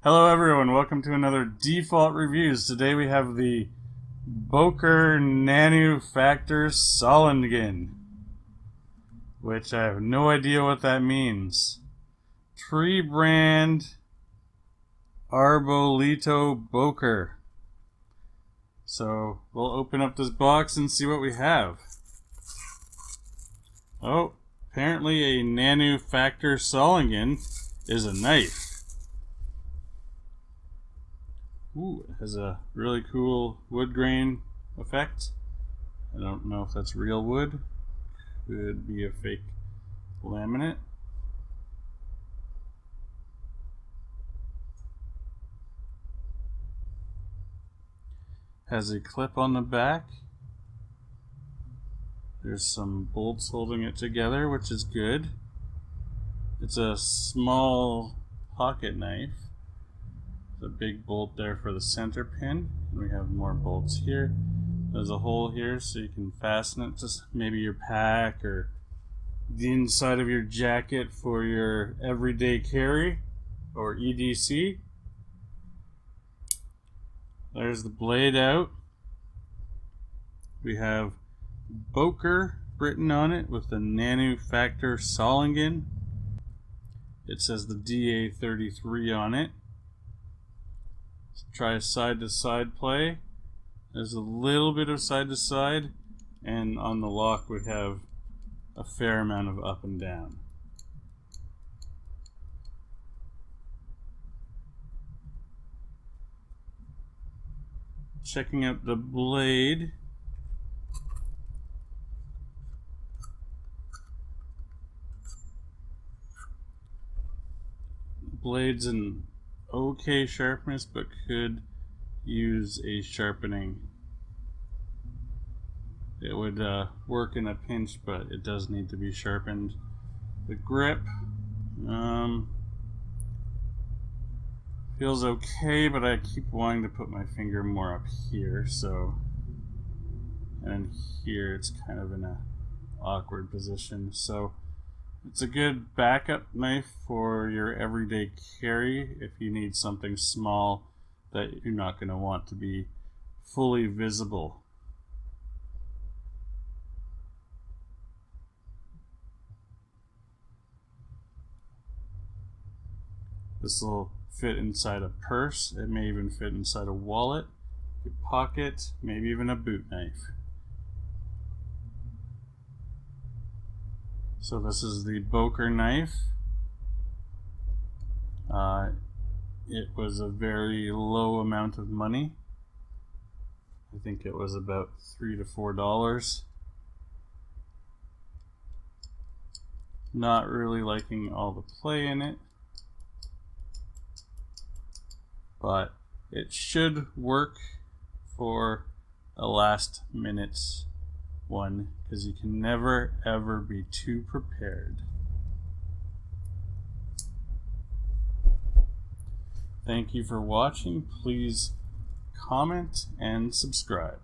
Hello everyone, welcome to another Default Reviews. Today we have the Boker Factor Solingen, which I have no idea what that means. Tree brand Arbolito Boker. So we'll open up this box and see what we have. Oh, apparently a Factor Solingen is a knife. Ooh, it has a really cool wood grain effect. I don't know if that's real wood. Could be a fake laminate. Has a clip on the back. There's some bolts holding it together, which is good. It's a small pocket knife. A big bolt there for the center pin. We have more bolts here. There's a hole here so you can fasten it to maybe your pack or the inside of your jacket for your everyday carry or EDC. There's the blade out. We have Boker written on it with the Factor Solingen. It says the DA33 on it. Try a side-to-side play. There's a little bit of side-to-side, and on the lock we have a fair amount of up and down. Checking out the blade. Blade's an okay sharpness, but could use a sharpening. It would work in a pinch, but it does need to be sharpened. The grip feels okay, but I keep wanting to put my finger more up here, so, and here it's kind of in a awkward position. So it's a good backup knife for your everyday carry if you need something small that you're not going to want to be fully visible. This will fit inside a purse. It may even fit inside a wallet, a pocket, maybe even a boot knife. So this is the Boker knife. It was a very low amount of money. I think it was about $3 to $4. Not really liking all the play in it, but it should work for a last minute one, because you can never ever be too prepared. Thank you for watching. Please comment and subscribe.